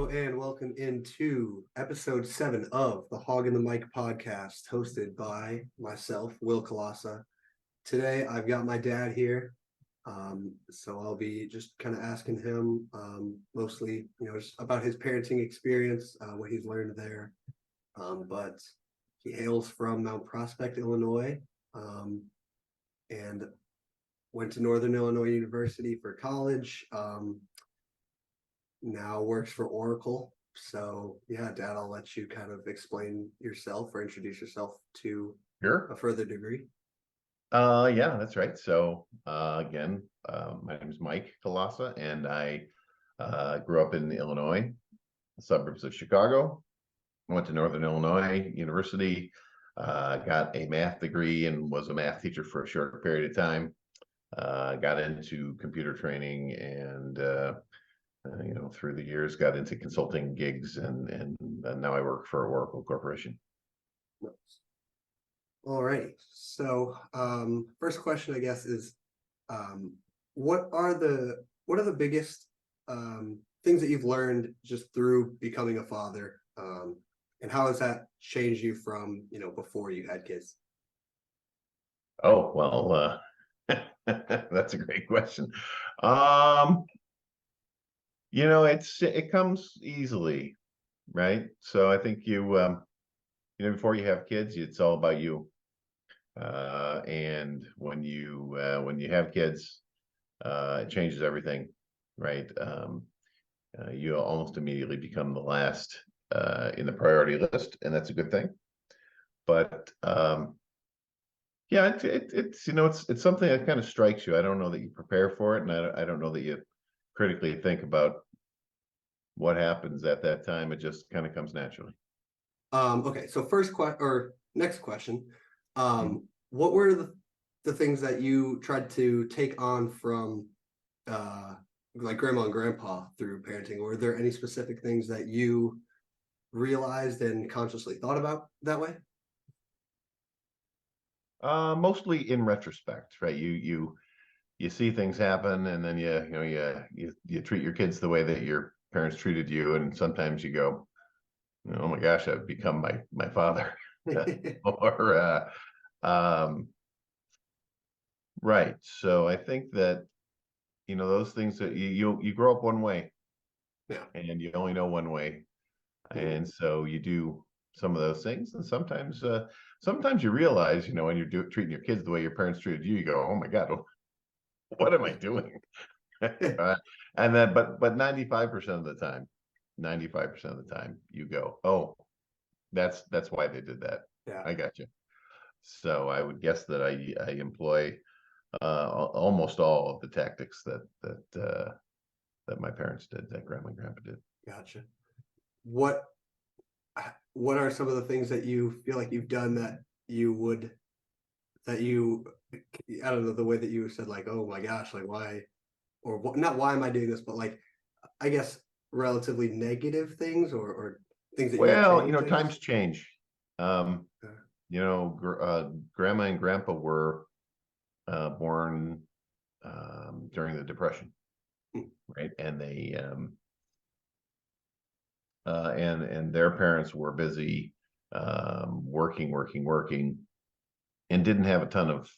Hello and welcome into episode 7 of the Hoggin the Mic podcast, hosted by myself, Will Kolassa. Today I've got my dad here, so I'll be just kind of asking him mostly, just about his parenting experience, what he's learned there. But he hails from Mount Prospect, Illinois, and went to Northern Illinois University for college. Now works for Oracle. So yeah, Dad, I'll let you kind of explain yourself or introduce yourself to Sure. a further degree. Yeah, that's right. So again, my name is Mike Kolassa, and I grew up in Illinois, the suburbs of Chicago. I went to Northern Illinois University, got a math degree and was a math teacher for a short period of time. Got into computer training and through the years got into consulting gigs and now I work for Oracle Corporation. All right. So first question, I guess, is what are the biggest things that you've learned just through becoming a father? And how has that changed you from, before you had kids? Oh, well, that's a great question. It comes easily, right? So I think before you have kids, it's all about you. And when you have kids, it changes everything, right? You almost immediately become the last in the priority list, and that's a good thing. But yeah, it's something that kind of strikes you. I don't know that you prepare for it, and I don't know that you critically think about what happens at that time. It just kind of comes naturally. Okay, so next question. What were the things that you tried to take on from like grandma and grandpa through parenting? Were there any specific things that you realized and consciously thought about that way? Mostly in retrospect, right? You see things happen, and then you treat your kids the way that your parents treated you, and sometimes you go, oh my gosh, I've become my father. Or right. So I think that those things that you grow up one way, Yeah. and you only know one way, and so you do some of those things, and sometimes you realize, when you're treating your kids the way your parents treated you, you go, oh my God, what am I doing? And then, but 95% of the time, 95% of the time, you go, oh, that's why they did that. Yeah. I got you. So I would guess that I employ almost all of the tactics that my parents did, that grandma and grandpa did. Gotcha. What are some of the things that you feel like you've done that I don't know, the way that you said, like, oh my gosh, like why, or what, not why am I doing this, but like, I guess relatively negative things or things that Well, you changed, times change. Grandma and grandpa were born during the Depression, right? And they and their parents were busy working, and didn't have a ton of,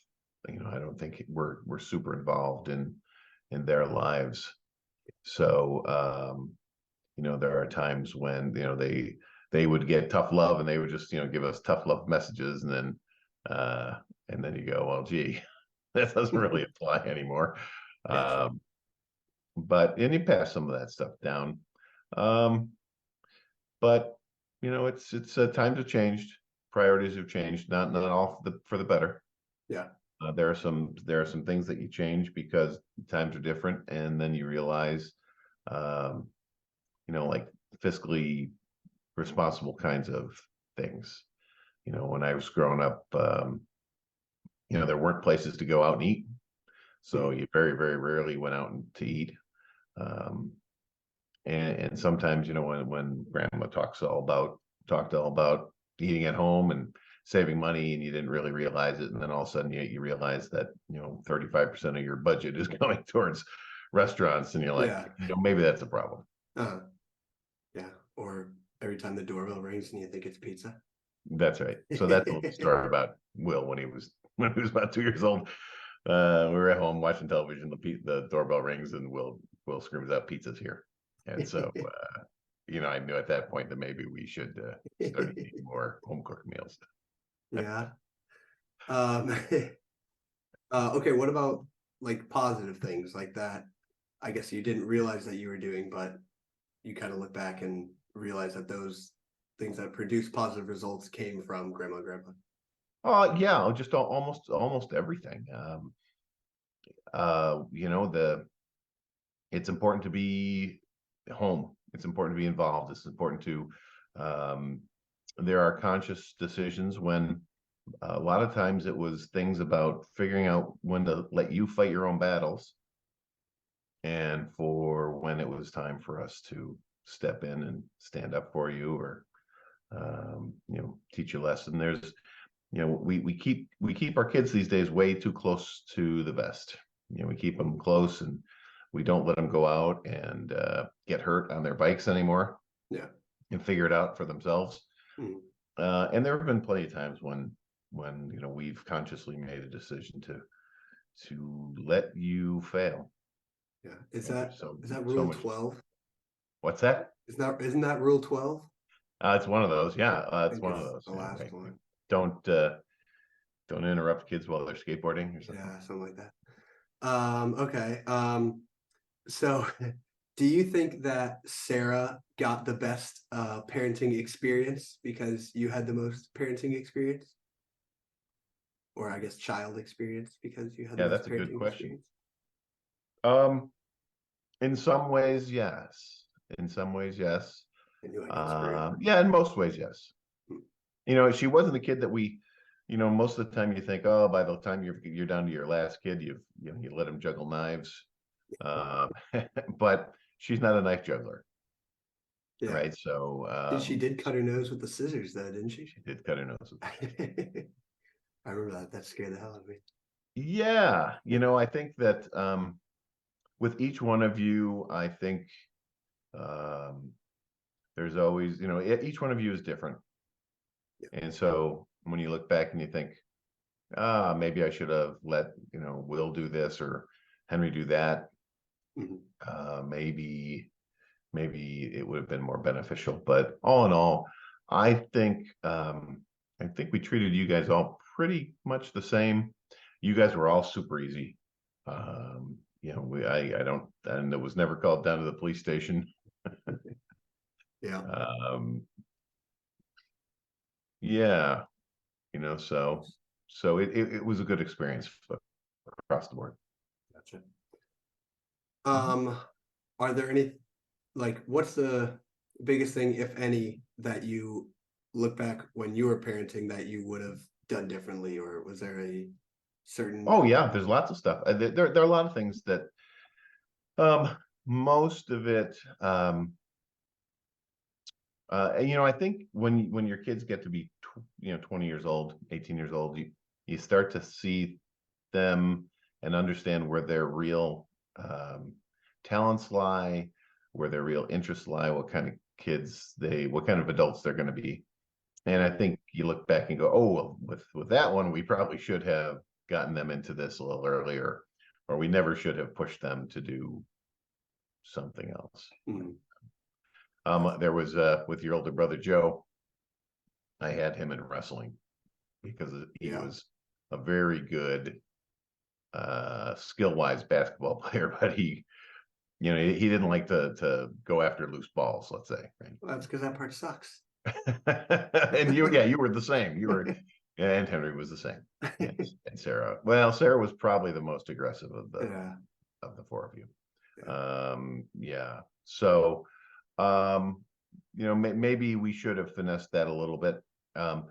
I don't think we're super involved in their lives. So there are times when they would get tough love, and they would just give us tough love messages, and then you go, well, gee, that doesn't really apply anymore. And you pass some of that stuff down. But it's times have changed, priorities have changed, not all for the better. Yeah. There are some things that you change because times are different, and then you realize, like fiscally responsible kinds of things. When I was growing up, there weren't places to go out and eat, so you very, very rarely went out to eat. And sometimes, when grandma talked all about eating at home and saving money, and you didn't really realize it, and then all of a sudden you realize that 35% of your budget is going towards restaurants, and you're like, maybe that's a problem. Yeah. Or every time the doorbell rings and you think it's pizza. That's right. So that's a little story about Will when he was about 2 years old. We were at home watching television. The doorbell rings and Will screams out, "Pizza's here!" And so I knew at that point that maybe we should start eating more home cooked meals. Yeah. Um, okay, what about like positive things like that? I guess you didn't realize that you were doing, but you kind of look back and realize that those things that produce positive results came from grandma and grandpa. Oh yeah, just almost everything. It's important to be home. It's important to be involved. It's important to um, there are conscious decisions when a lot of times it was things about figuring out when to let you fight your own battles and for when it was time for us to step in and stand up for you or teach a lesson. There's we keep our kids these days way too close to the vest. We keep them close and we don't let them go out and get hurt on their bikes anymore Yeah. and figure it out for themselves. Mhm. And there have been plenty of times when we've consciously made a decision to let you fail. Yeah. Is that So rule much. 12? What's that? Isn't that rule 12? It's one of those. Yeah, I it's think one of it's those. the Yeah, last right. one. Don't don't interrupt kids while they're skateboarding or something. Yeah, something like that. Okay. So do you think that Sarah got the best parenting experience because you had the most parenting experience? Or I guess child experience because you had the Yeah, most that's a good parenting question. experience? Um, in some ways, yes. In some ways, yes. And you like it screwed. Yeah, in most ways, yes. Hmm. She wasn't a kid that most of the time you think, oh, by the time you're down to your last kid, you let him juggle knives. Uh, but she's not a knife juggler, Yeah. right? So She did cut her nose with the scissors though, didn't she? she did cut her nose. I remember that. That scared the hell out of me. Yeah, I think that with each one of you, I think um, there's always, each one of you is different. And so when you look back and you think, maybe I should have let, Will do this or Henry do that. Mhm. Maybe it would have been more beneficial. But all in all, I think we treated you guys all pretty much the same. You guys were all super easy. I don't, and it was never called down to the police station. Yeah. Um, yeah, so it was a good experience across the board. Gotcha. Mhm. Um, are there any what's the biggest thing, if any, that you look back when you were parenting that you would have done differently, or was there a certain? Oh yeah, there's lots of stuff. There are a lot of things that most of it I think when your kids get to be 20 years old, 18 years old, you start to see them and understand where their real talents lie, where their real interests lie, what kind of adults they're going to be. And I think you look back and go, oh, well, with that one, we probably should have gotten them into this a little earlier, or we never should have pushed them to do something else. Mhm. There was with your older brother Joe, I had him in wrestling because he Yeah. was a very good skill-wise basketball player, but he didn't like to go after loose balls, let's say, right? Well, that's because that part sucks. And you were the same. And Henry was the same. And Sarah. Well, Sarah was probably the most aggressive Yeah. of the four of you. Yeah. Yeah. So, maybe we should have finessed that a little bit. I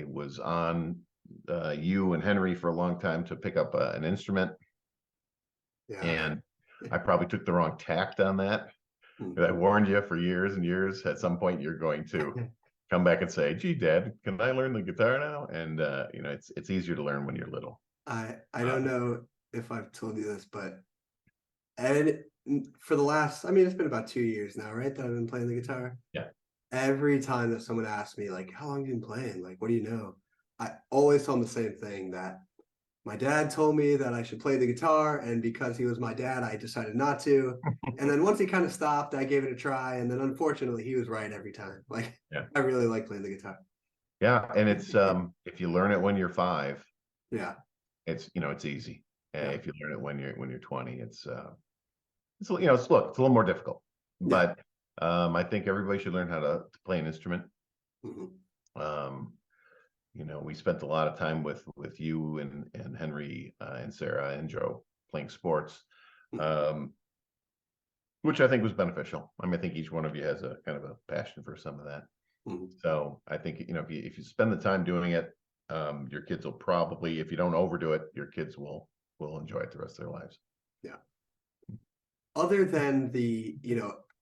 was on you and Henry for a long time to pick up an instrument, Yeah. and I probably took the wrong tact on that. Hmm. I warned you for years and years. At some point, you're going to come back and say, "Gee, Dad, can I learn the guitar now?" And it's easier to learn when you're little. I don't know if I've told you this, but Ed for the last, I mean, it's been about 2 years now, right? That I've been playing the guitar. Yeah. Every time that someone asks me, like, how long have you been playing? Like, what do you know? I always tell them the same thing, that my dad told me that I should play the guitar, and because he was my dad, I decided not to. And then once he kind of stopped, I gave it a try, and then unfortunately, he was right every time. Like, Yeah. I really like playing the guitar. Yeah. And it's if you learn it when you're 5, Yeah, it's easy. yeah, If you learn it when you're 20, it's it's a little more difficult. yeah. But I think everybody should learn how to play an instrument. Mhm. Um, we spent a lot of time with you and Henry and Sarah and Joe playing sports, Mhm. um, which I think was beneficial. I mean, I think each one of you has a kind of a passion for some of that. Mhm. So I think if you spend the time doing it, your kids will probably, if you don't overdo it, your kids will enjoy it the rest of their lives. Yeah. Other than the,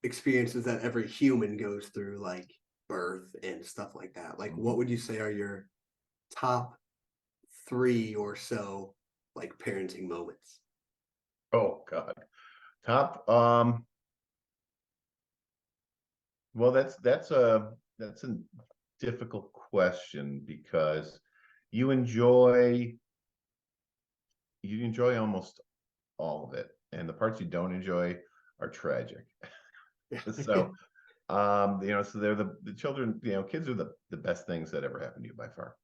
experiences that every human goes through, like birth and stuff like that, like Mhm. what would you say are your top three or so, like parenting moments? Oh God, top. Well, that's a difficult question because you enjoy you enjoy almost all of it, and the parts you don't enjoy are tragic. Yeah. So, so they're the children, kids are the best things that ever happened to you by far.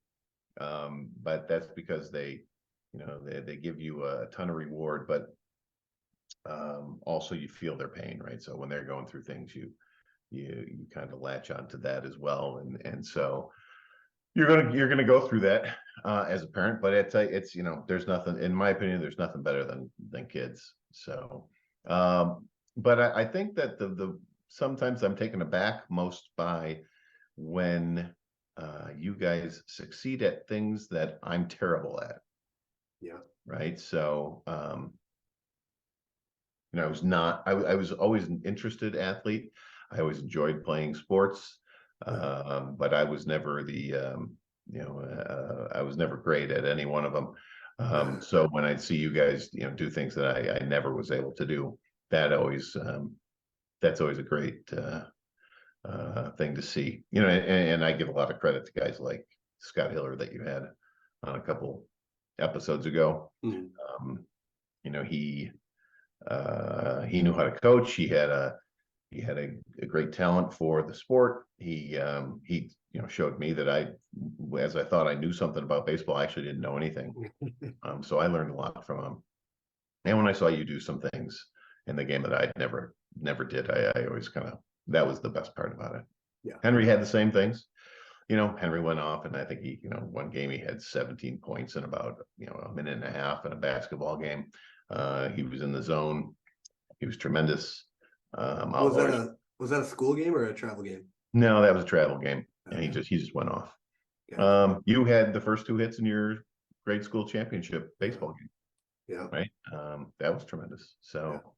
But that's because they give you a ton of reward, but also you feel their pain, right? So when they're going through things, you kind of latch onto that as well, and so you're gonna go through that as a parent, but it's there's nothing, in my opinion, there's nothing better than kids. So, but I think that the sometimes I'm taken aback most by when you guys succeed at things that I'm terrible at, Yeah. right? So, I was not, I was always an interested athlete. I always enjoyed playing sports, Yeah. but I was never I was never great at any one of them. So when I see you guys, do things that I never was able to do, that always, that's always a great thing to see. And I give a lot of credit to guys like Scott Hiller that you had on a couple episodes ago. Mhm. Um, he knew how to coach. He had a great talent for the sport. He showed me that as I thought I knew something about baseball, I actually didn't know anything. So I learned a lot from him. And when I saw you do some things in the game that I never did, I always that was the best part about it. Yeah. Henry had the same things. Henry went off, and I think one game he had 17 points in about a minute and a half in a basketball game. He was in the zone. He was tremendous. Was Although that a school game or a travel game? no, that was a travel game, and he Okay. just went off. Gotcha. You had the first 2 hits in your grade school championship Yeah. baseball game, Yeah. right? That was tremendous. Yeah. So,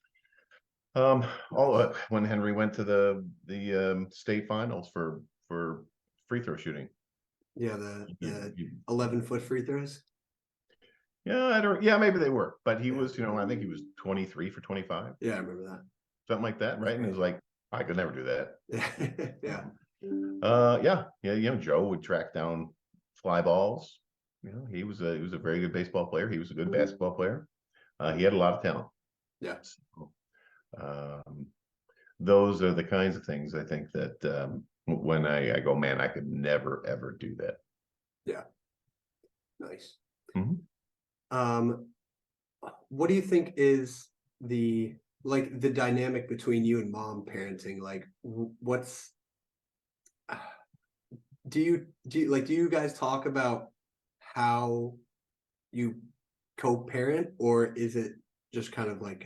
all Nice. when Henry went to the state finals for free throw shooting. Yeah. The You- 11-foot free throws. yeah, I don't. Yeah, maybe they were, but he Yeah. was. I think he was 23 for 25, Yeah. I remember that. something like that, right? And it was Crazy. like I could never do that. Yeah. Yeah. Um, yeah. Joe would track down fly balls. He was a very good baseball player. He was a good basketball player. He had a lot of talent. Yeah. So, um, those are the kinds of things I think that when I go, man, I could never ever do that. Yeah. Nice. Mhm. Um, what do you think is the dynamic between you and mom parenting? Like, what's do you guys talk about how you co-parent, or is it just kind of like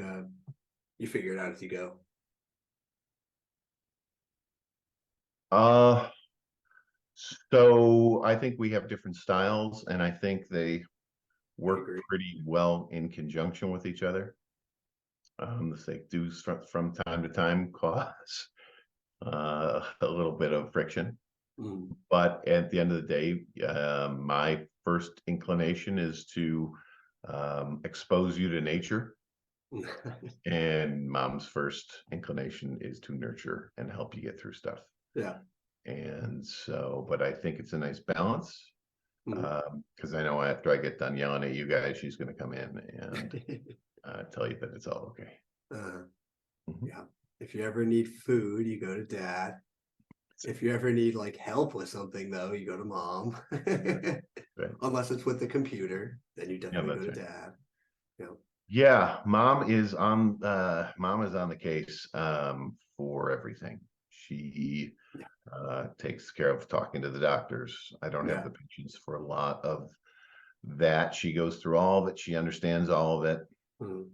you figure it out as you go? Uh, so I think we have different styles, and I think they I work agree. pretty well in conjunction with each other. They do from time to time cause a little bit of friction. Mm, But at the end of the day, my first inclination is to expose you to nature And mom's first inclination is to nurture and help you get through stuff. Yeah. And so, but I think it's a nice balance. Mhm. Because I know after I get done yelling at you guys, she's going to come in and tell you that it's all okay. Uh, Mhm. yeah. If you ever need food, you go to dad. If you ever need like help with something, though, you go to mom. Right. Unless it's with the computer, then you Yeah, definitely go that's to right. dad. You know, Yeah, mom is on the case for everything. She yeah, takes care of talking to the doctors. I don't have yeah. the patience for a lot of that. She goes through all of it. She understands all of it. Mhm.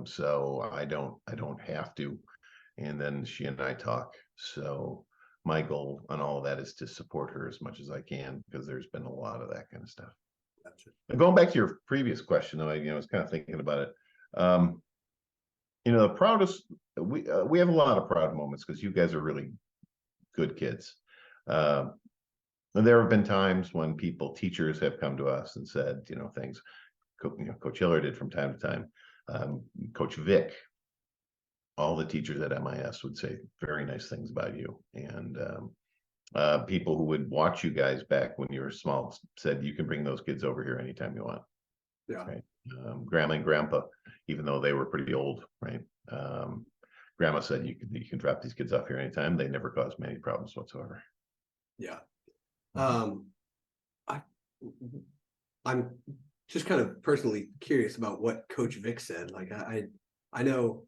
So I don't have to. And then she and I talk. So my goal on all of that is to support her as much as I can because there's been a lot of that kind of stuff. Gotcha. And going back to your previous question, though, I was kind of thinking about it. Um, the proudest we have a lot of proud moments because you guys are really good kids. Um, and there have been times when teachers have come to us and said, things. Coach Hiller did from time to time. Coach Vic, all the teachers at MIS would say very nice things about you, and people who would watch you guys back when you were small said you can bring those kids over here anytime you want. Yeah. Right. Grandma and grandpa, even though they were pretty old, right? Grandma said you can drop these kids off here anytime. They never caused me any problems whatsoever. Yeah. Mhm. Um, I I'm just kind of personally curious about what Coach Vic said. Like I know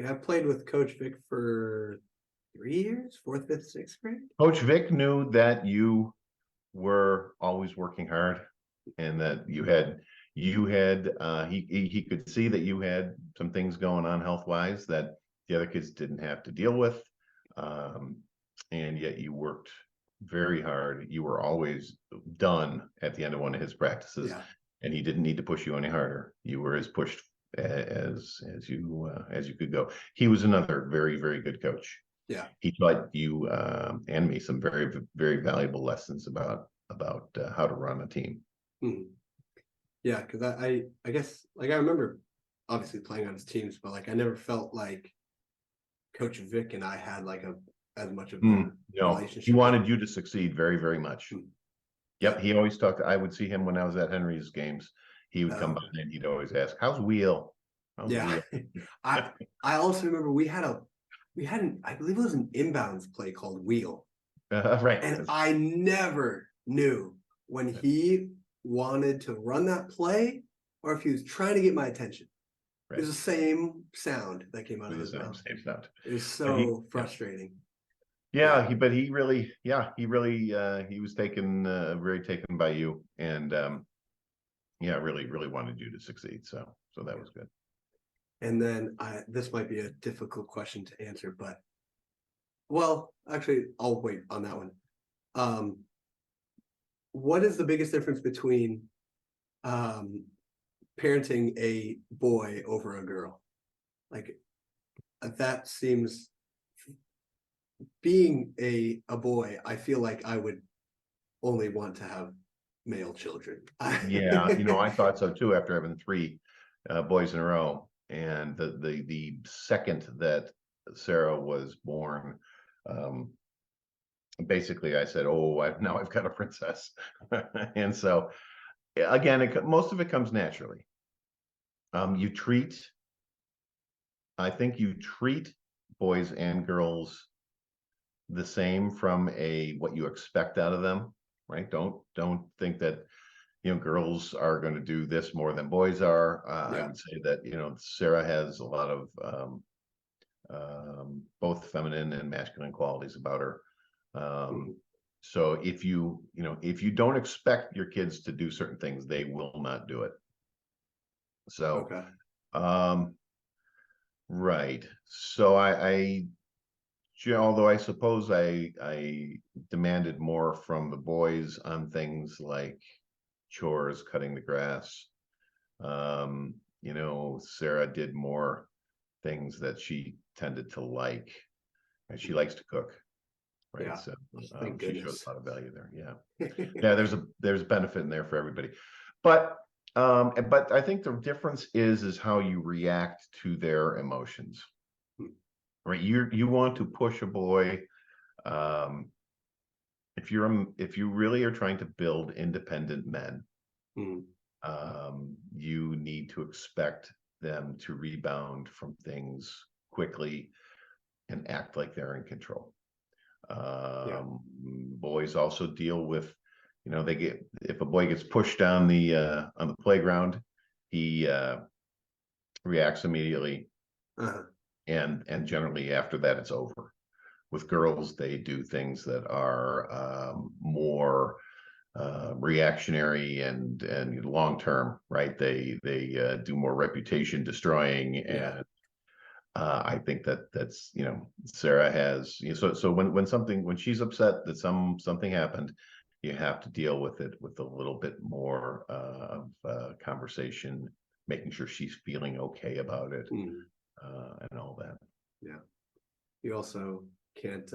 I played with Coach Vic for 3 years, fourth, fifth, sixth grade. Coach Vic knew that you were always working hard and that he could see that you had some things going on health wise that the other kids didn't have to deal with. Um, and yet you worked very hard. You were always done at the end of one of his practices, Yeah. and he didn't need to push you any harder. You were as pushed as you could go. He was another very, very good coach. Yeah. He taught you and me some very, very valuable lessons about how to run a team. Mhm. Yeah, because I guess like I remember obviously playing on his teams, but like I never felt like Coach Vic and I had like a as much of a He relationship as wanted you to succeed very, very much. mm, Yep, yeah. he always talked. I would see him when I was at Henry's games. He would come by Okay. and he'd always ask, "How's Wheel? How's Yeah. Wheel?" I I also remember we had an I believe it was an inbounds play called Wheel. Right. And I never knew when he wanted to run that play or if he was trying to get my attention. It Right. was the same sound that came out of The his same, mouth. same sound. It was But so frustrating. Yeah. yeah, he was taken, very taken by you, and yeah, really, really wanted you to succeed. So that Yeah. was good. And then this might be a difficult question to answer, but well, actually, I'll wait on that one. Um, what is the biggest difference between um, parenting a boy over a girl? Like that seems being a boy, I feel like I would only want to have male children. Yeah, I thought so too after having three boys in a row. And the second that Sarah was born, um, basically I said, "Oh, now I've got a princess." And so again, most of it comes naturally. You treat, I think you treat boys and girls the same from a what you expect out of them, right? Don't think that girls are going to do this more than boys are. I Yeah. would say that Sarah has a lot of both feminine and masculine qualities about her. Um, Mhm. so if you don't expect your kids to do certain things, they will not do it. So Okay. um, right. So although I suppose I demanded more from the boys on things like chores, cutting the grass. Sarah did more things that she tended to like, and she likes to cook, right? Yeah. So Thank she shows goodness. a lot of value there. Yeah, yeah. There's benefit in there for everybody, but But I think the difference is how you react to their emotions, right? You want to push a boy. Um, if you really are trying to build independent men, Mm, you need to expect them to rebound from things quickly and act like they're in control. yeah. Boys also deal with, they get, if a boy gets pushed on the playground, he reacts immediately, Uh, and generally after that it's over. With girls, they do things that are more reactionary and long term, right? They do more reputation destroying, yeah. and I think that's Sarah has, so when she's upset that something happened, you have to deal with it with a little bit more of conversation, making sure she's feeling okay about it, Mm, and all that. yeah. You also can't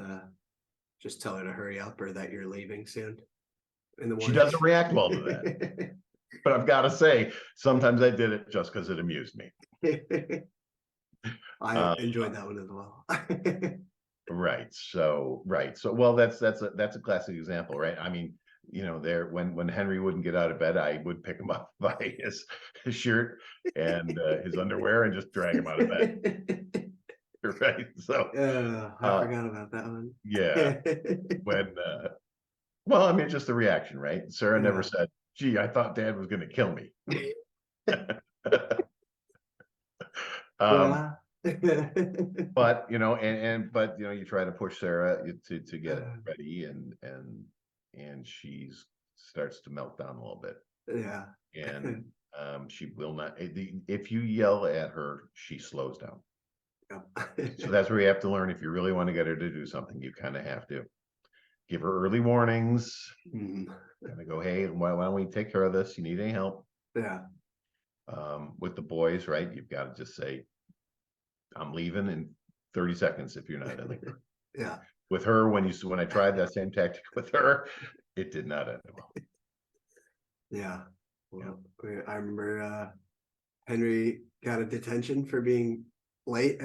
just tell her to hurry up or that you're leaving soon in the She morning. doesn't react well to that, but I've got to say, sometimes I did it just because it amused me. I Uh, enjoyed that one as well. right. So well, that's a classic example, right? I mean, there when Henry wouldn't get out of bed, I would pick him up by his shirt and his underwear and just drag him out of bed. Right. So I uh forgot about that one. yeah, when well, I mean, just the reaction, right? Sarah never Yeah. said, gee, I thought Dad was gonna kill me. um Yeah. but you try to push Sarah to get ready, and she's starts to melt down a little bit, Yeah. and she will not, if you yell at her, she slows down. So that's where you have to learn, if you really want to get her to do something, you kind of have to give her early warnings, Mm, kind of go, hey, why don't we take care of this, you need any help? yeah. With the boys, right, you've got to just say, I'm leaving in 30 seconds if you're not in the car. Yeah. With her, when I tried that same tactic with her, it did not end well. Yeah. Well, I remember Henry got a detention for being late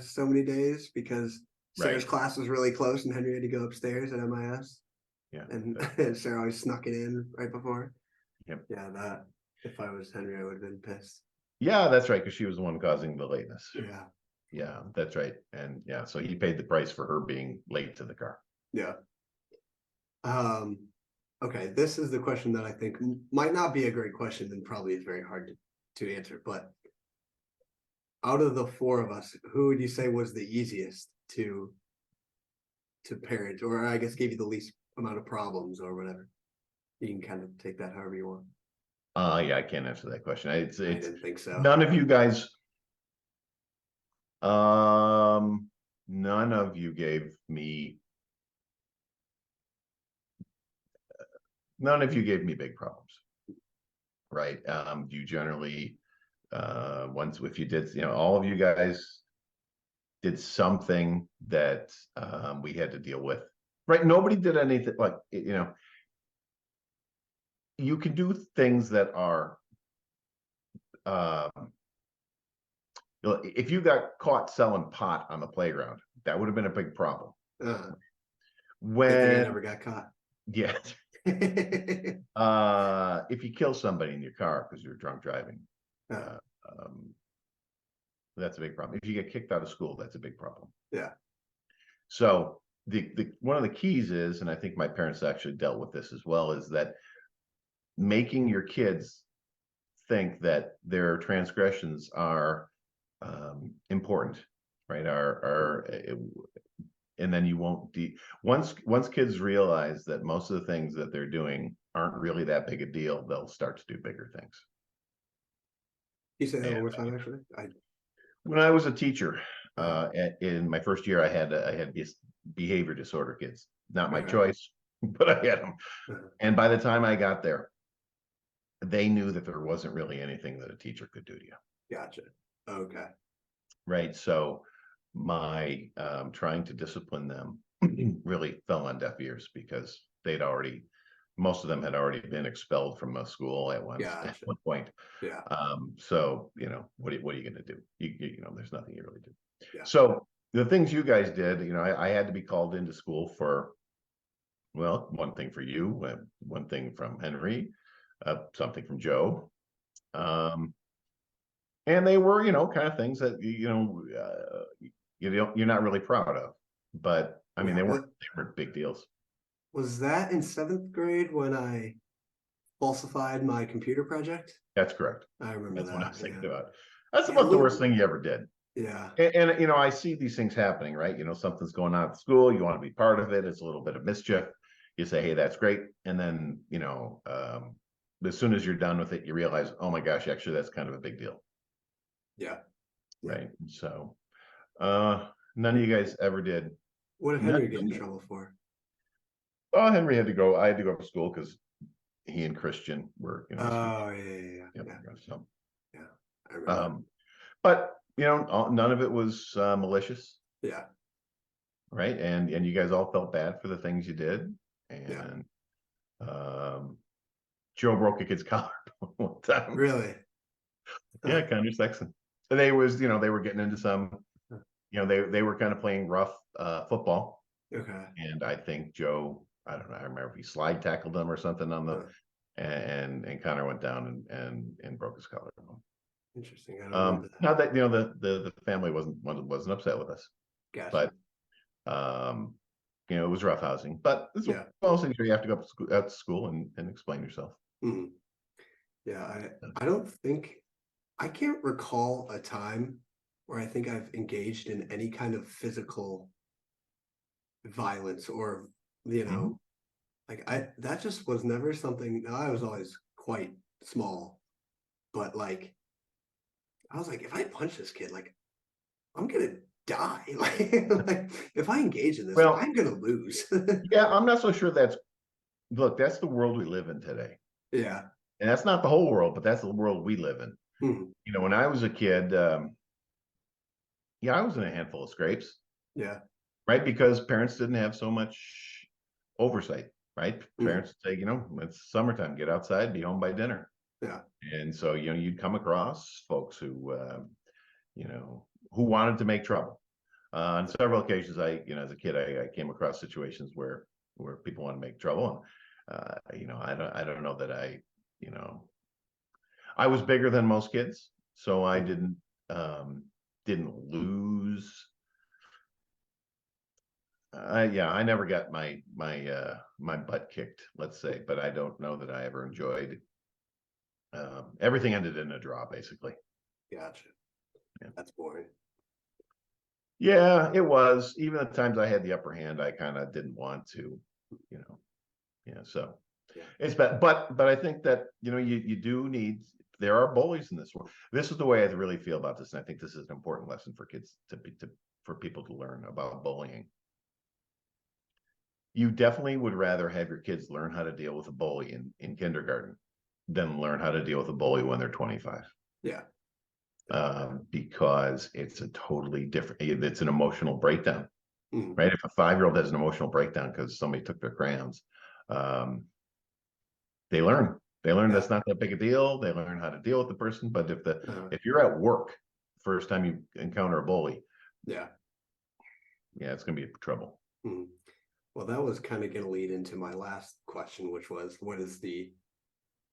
so many days because Sarah's Right. class was really close and Henry had to go upstairs at MIS, Yeah. and Sarah always snuck it in right before. Yep. Yeah, that if I was Henry, I would have been pissed. Yeah, that's right, because she was the one causing the lateness. Yeah. Yeah, that's right. And yeah, so he paid the price for her being late to the car. Yeah. Um, okay, this is the question that I think might not be a great question and probably is very hard to answer, but out of the four of us, who would you say was the easiest to parent, or I guess gave you the least amount of problems or whatever? You can kind of take that however you want. Yeah, I can't answer that question. It's I didn't think so. none of you guys, um none of you gave me big problems, right? You generally, once, if you did, all of you guys did something that we had to deal with, right? Nobody did anything like, you can do things that are, um, if you got caught selling pot on the playground, that would have been a big problem. Good thing I When, never got caught. yeah, if you kill somebody in your car because you're drunk driving, uh, um, that's a big problem. If you get kicked out of school, that's a big problem. Yeah. So the one of the keys is, and I think my parents actually dealt with this as well, is that making your kids think that their transgressions are important, right? And then you won't once kids realize that most of the things that they're doing aren't really that big a deal, they'll start to do bigger things. You say that And one more time, actually. when I was a teacher, Uh, in my first year, I had these behavior disorder kids. Not my okay. choice, but I had them. Uh, And by the time I got there, they knew that there wasn't really anything that a teacher could do to you. Gotcha. Okay. Right. So my trying to discipline them really fell on deaf ears, because they'd already, most of them had already been expelled from a school at Gotcha. one point. Yeah. So what are you going to do? There's nothing you really do. Yeah. So the things you guys did, I had to be called into school for, well, one thing for you, one thing from Henry, something from Joe. And they were, kind of things that, you're not really proud of, but I mean, Yeah. they weren't big deals. Was that in seventh grade when I falsified my computer project? That's correct. I remember That's what I that. was Yeah. thinking about. That's Yeah. about the worst thing you ever did. Yeah. And I see these things happening, right? Something's going on at school. You want to be part of it. It's a little bit of mischief. You say, hey, that's great. And then, as soon as you're done with it, you realize, oh my gosh, actually, that's kind of a big deal. Yeah. Right. So, none of you guys ever did. What did Henry get in trouble for? Oh, Henry had to go. I had to go to school because he and Christian were, Oh, yeah. So, Yeah. I remember. But none of it was malicious. Yeah. Right. And you guys all felt bad for the things you did. Yeah. And Joe broke a kid's collar one time. Really? Yeah, kind of sexing. So they were getting into some, they were kind of playing rough football. Okay. And I think Joe, I don't know, I remember if he slide tackled them or something on the and Connor went down and broke his collar. Interesting. I don't remember that. Not that the family wasn't upset with us. Gotcha. But it was roughhousing. But it's one of those things where you have to go out to school and explain yourself. Mm-hmm. Yeah, I can't recall a time where I think I've engaged in any kind of physical violence or, that just was never something. I was always quite small, but I was like, if I punch this kid, I'm gonna die. Like if I engage in this, Well, I'm gonna lose. yeah, I'm not so sure that's the world we live in today. Yeah. And that's not the whole world, but that's the world we live in. Mm-hmm. When I was a kid, I was in a handful of scrapes. Yeah. Right. Because parents didn't have so much oversight, right? Mm-hmm. Parents would say, it's summertime, get outside, be home by dinner. Yeah. And so, you'd come across folks who wanted to make trouble. On several occasions, as a kid, I came across situations where people want to make trouble. And, I don't know that I was bigger than most kids, so I didn't lose. I never got my butt kicked, let's say, but I don't know that I ever enjoyed. Everything ended in a draw, basically. Gotcha. Yeah. That's boring. Yeah, it was. Even at times I had the upper hand, I kind of didn't want to, so it's bad. But I think that, you do need, there are bullies in this world. This is the way I really feel about this. And I think this is an important lesson for kids for people to learn about bullying. You definitely would rather have your kids learn how to deal with a bully in kindergarten than learn how to deal with a bully when they're 25. Yeah. Because it's a totally different, it's an emotional breakdown, Mm-hmm. right? If a 5-year-old has an emotional breakdown because somebody took their crayons, they learn that's not that big a deal. They learn how to deal with the person. But if you're at work, first time you encounter a bully, it's going to be trouble. Mm-hmm. Well, that was kind of going to lead into my last question, which was, what is the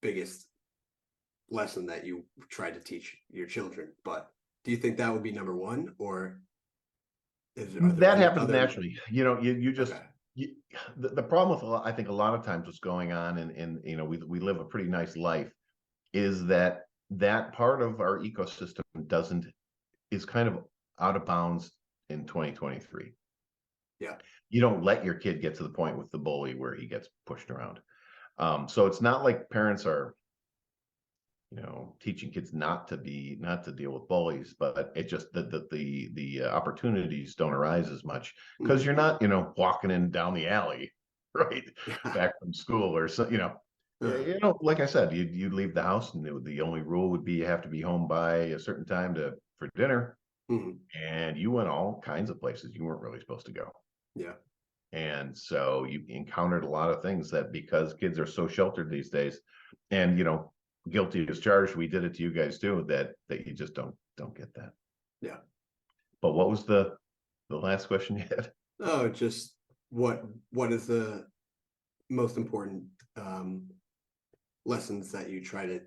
biggest lesson that you try to teach your children? But do you think that would be number one, or that happens naturally? You just okay. The problem with I think a lot of times what's going on, and we live a pretty nice life, is that part of our ecosystem is kind of out of bounds in 2023. Yeah. You don't let your kid get to the point with the bully where he gets pushed around. So it's not like parents are, teaching kids not to deal with bullies, but it just the opportunities don't arise as much because you're not, walking in down the alley, right? Back from school or so, like I said, you'd leave the house and the only rule would be you have to be home by a certain time for dinner. Mm-hmm. And you went all kinds of places you weren't really supposed to go. Yeah. And so you encountered a lot of things that, because kids are so sheltered these days, and guilty as charged, we did it to you guys too, that you just don't get that. Yeah. But what was the last question you had? Oh, just what is the most important lessons that you try to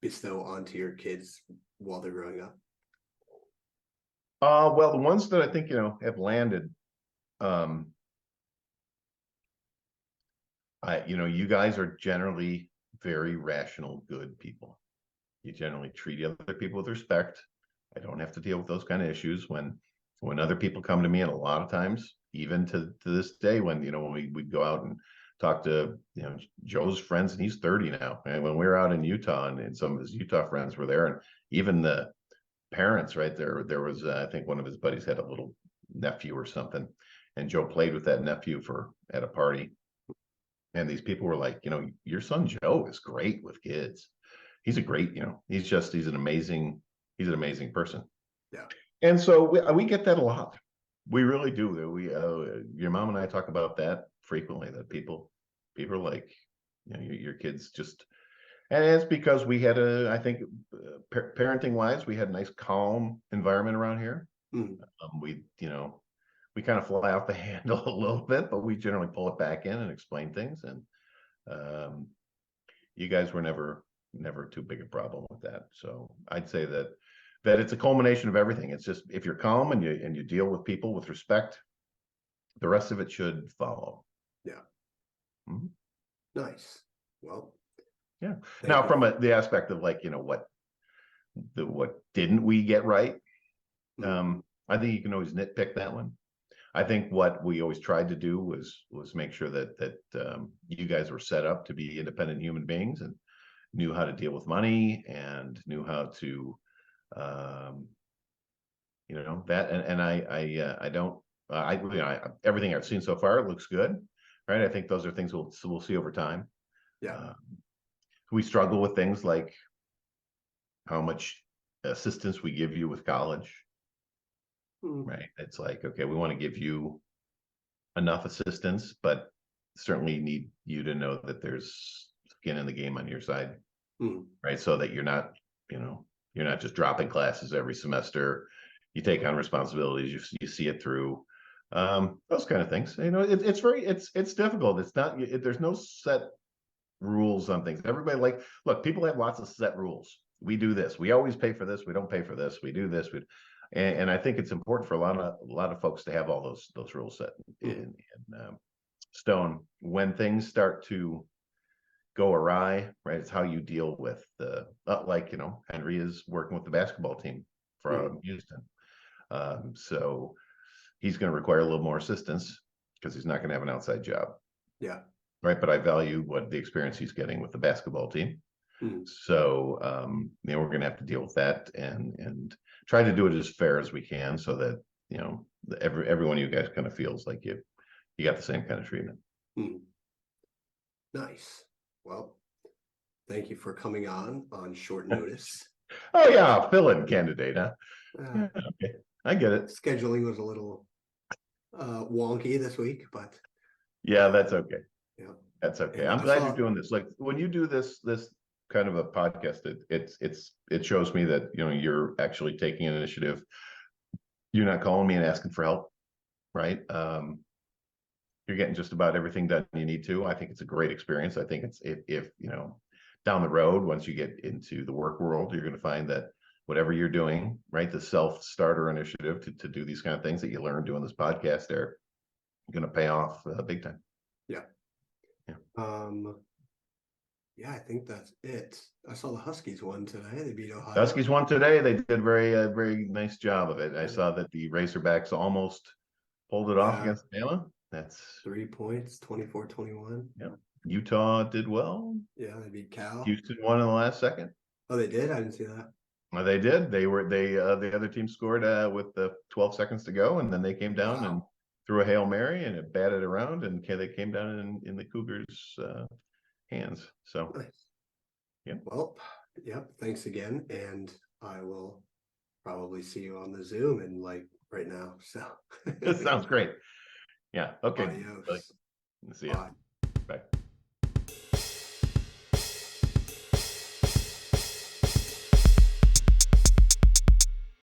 bestow onto your kids while they're growing up? Well, the ones that I think have landed, you guys are generally very rational, good people. You generally treat other people with respect. I don't have to deal with those kind of issues when other people come to me, and a lot of times, even to this day, when we go out and talk to Joe's friends, and he's 30 now, and when we were out in Utah, and some of his Utah friends were there, and even the parents, right there was I think one of his buddies had a little nephew or something, and Joe played with that nephew at a party, and these people were like, your son Joe is great with kids. He's a great, he's an amazing person. Yeah. And so we get that a lot. We really do. Your mom and I talk about that frequently, that people are like, your kids just, and it's because we had I think parenting wise, we had a nice calm environment around here. Mm. We kind of fly off the handle a little bit, but we generally pull it back in and explain things. And you guys were never too big a problem with that. So I'd say that it's a culmination of everything. It's just, if you're calm and you deal with people with respect, the rest of it should follow. Yeah. Mm-hmm. Nice. Well, yeah. Now, from the aspect of like, what didn't we get right? Mm-hmm. I think you can always nitpick that one. I think what we always tried to do was make sure that you guys were set up to be independent human beings and knew how to deal with money and knew how to, that. And I don't, everything I've seen so far looks good, right? I think those are things we'll see over time. Yeah. We struggle with things like how much assistance we give you with college. Right. It's like, okay, we want to give you enough assistance, but certainly need you to know that there's skin in the game on your side. Right. So that you're not just dropping classes every semester. You take on responsibilities, you see it through. Those kind of things. It's difficult. It's not, there's no set rules on things. Everybody look, people have lots of set rules. We do this. We always pay for this. We don't pay for this. We do this. And I think it's important for a lot of folks to have all those rules set in stone. When things start to go awry, right? It's how you deal with Henry is working with the basketball team from Houston. So he's going to require a little more assistance because he's not going to have an outside job. Yeah. Right. But I value the experience he's getting with the basketball team. So, we're going to have to deal with that and try to do it as fair as we can so that, every one of you guys kind of feels like you got the same kind of treatment. Nice. Well, thank you for coming on short notice. Oh yeah, fill-in candidate, huh? Yeah, okay. I get it. Scheduling was a little wonky this week, but yeah, that's okay. Yeah, that's okay. I'm glad you're doing this. Like when you do this kind of a podcast, it shows me that you're actually taking an initiative. You're not calling me and asking for help, right? You're getting just about everything done you need to. I think it's a great experience. I think it's if down the road, once you get into the work world, you're going to find that whatever you're doing, right, the self-starter initiative to do these kind of things that you learn doing this podcast are going to pay off big time. Yeah. Yeah, I think that's it. I saw the Huskies won today. They beat Ohio. Huskies won today. They did very nice job of it. I saw that the Razorbacks almost pulled it off against Bama. That's 3 points, 24-21. Yeah. Utah did well. Yeah, they beat Cal. Houston won in the last second. Oh, they did? I didn't see that. Well, they did. The other team scored with the 12 seconds to go, and then they came down and threw a Hail Mary, and it batted around, and they came down in the Cougars' hands. So nice. Yeah. Well, yep. Thanks again, and I will probably see you on the Zoom right now. So that sounds great. Yeah, okay. Adios. See ya. Bye. Bye.